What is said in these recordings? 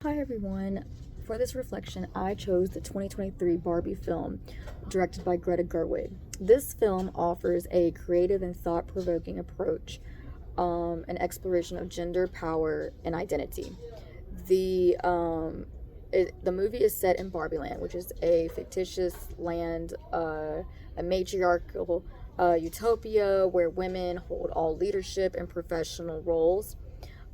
Hi everyone. For this reflection, I chose the 2023 Barbie film, directed by Greta Gerwig. This film offers a creative and thought-provoking approach, an exploration of gender, power, and identity. The movie is set in Barbie Land, which is a fictitious land, a matriarchal utopia where women hold all leadership and professional roles.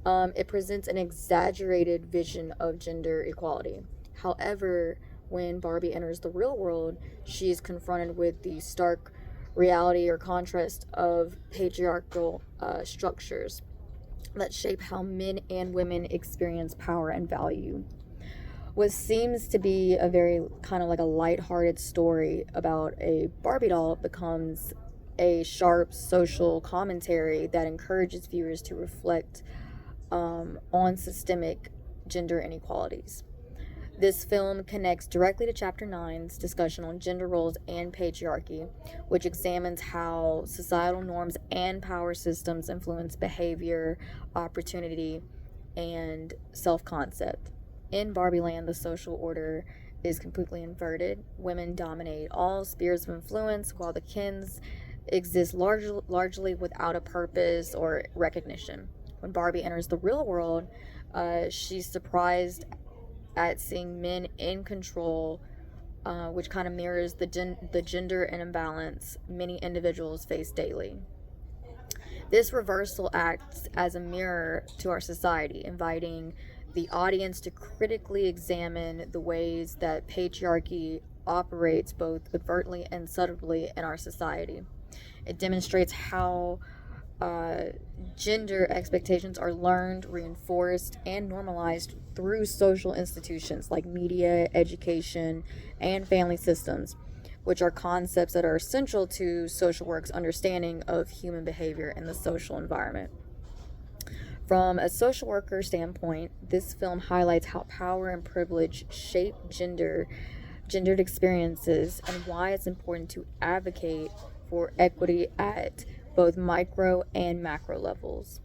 It presents an exaggerated vision of gender equality. However, when Barbie enters the real world, she is confronted with the stark reality or contrast of patriarchal structures that shape how men and women experience power and value. What seems to be a very kind of like a lighthearted story about a Barbie doll becomes a sharp social commentary that encourages viewers to reflect on systemic gender inequalities. This film connects directly to Chapter Nine's discussion on gender roles and patriarchy, which examines how societal norms and power systems influence behavior, opportunity, and self concept. In Barbie Land, the social order is completely inverted. Women dominate all spheres of influence, while the Kens exist largely without a purpose or recognition. When Barbie enters the real world, she's surprised at seeing men in control, which kind of mirrors the gender imbalance many individuals face daily. This reversal acts as a mirror to our society, inviting the audience to critically examine the ways that patriarchy operates both overtly and subtly in our society. It demonstrates how uh, gender expectations are learned, reinforced, and normalized through social institutions like media, education, and family systems, which are concepts that are essential to social work's understanding of human behavior in the social environment. From a social worker standpoint, this film highlights how power and privilege shape gendered experiences and why it's important to advocate for equity at both micro and macro levels.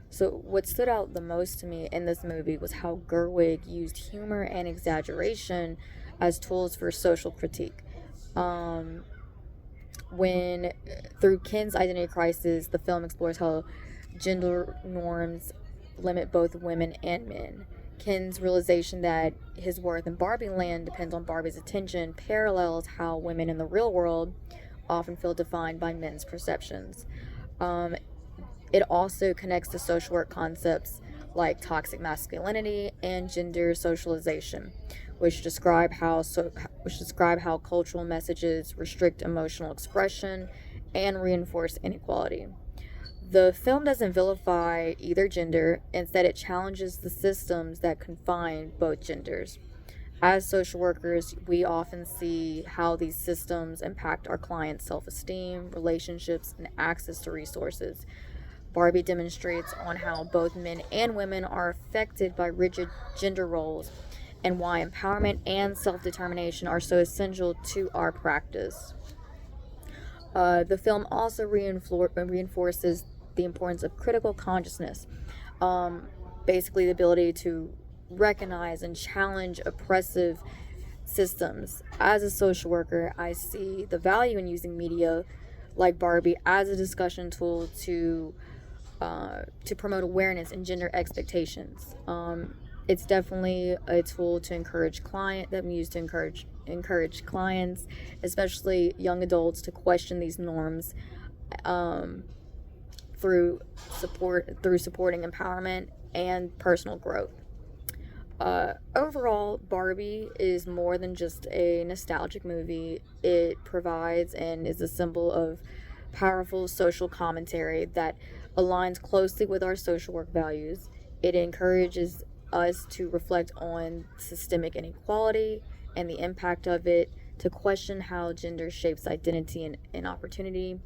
So, what stood out the most to me in this movie was how Gerwig used humor and exaggeration as tools for social critique. Um, when Through Ken's identity crisis, the film explores how gender norms limit both women and men. Ken's realization that his worth in Barbie land depends on Barbie's attention parallels how women in the real world often feel defined by men's perceptions. Um, it also connects to social work concepts like toxic masculinity and gender socialization, which describe how cultural messages restrict emotional expression and reinforce inequality. The film doesn't vilify either gender, instead, it challenges the systems that confine both genders. As social workers, we often see how these systems impact our clients' self esteem, relationships, and access to resources. Barbie demonstrates on how both men and women are affected by rigid gender roles and why empowerment and self determination are so essential to our practice. The film also reinforces the importance of critical consciousness, um, basically, the ability to recognize and challenge oppressive systems. As a social worker, I see the value in using media like Barbie as a discussion tool to promote awareness and gender expectations. It's definitely a tool to encourage client that we use to encourage clients, especially young adults, to question these norms um, through supporting empowerment and personal growth. Overall, Barbie is more than just a nostalgic movie. It provides and is a symbol of powerful social commentary that aligns closely with our social work values. It encourages us to reflect on systemic inequality and the impact of it, to question how gender shapes identity and opportunity,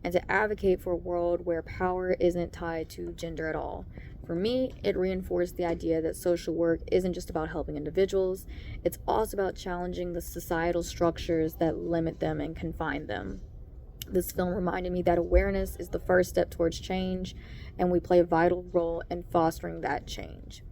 and to advocate for a world where power isn't tied to gender at all. For me, it reinforced the idea that social work isn't just about helping individuals, it's also about challenging the societal structures that limit them and confine them. This film reminded me that awareness is the first step towards change, and we play a vital role in fostering that change.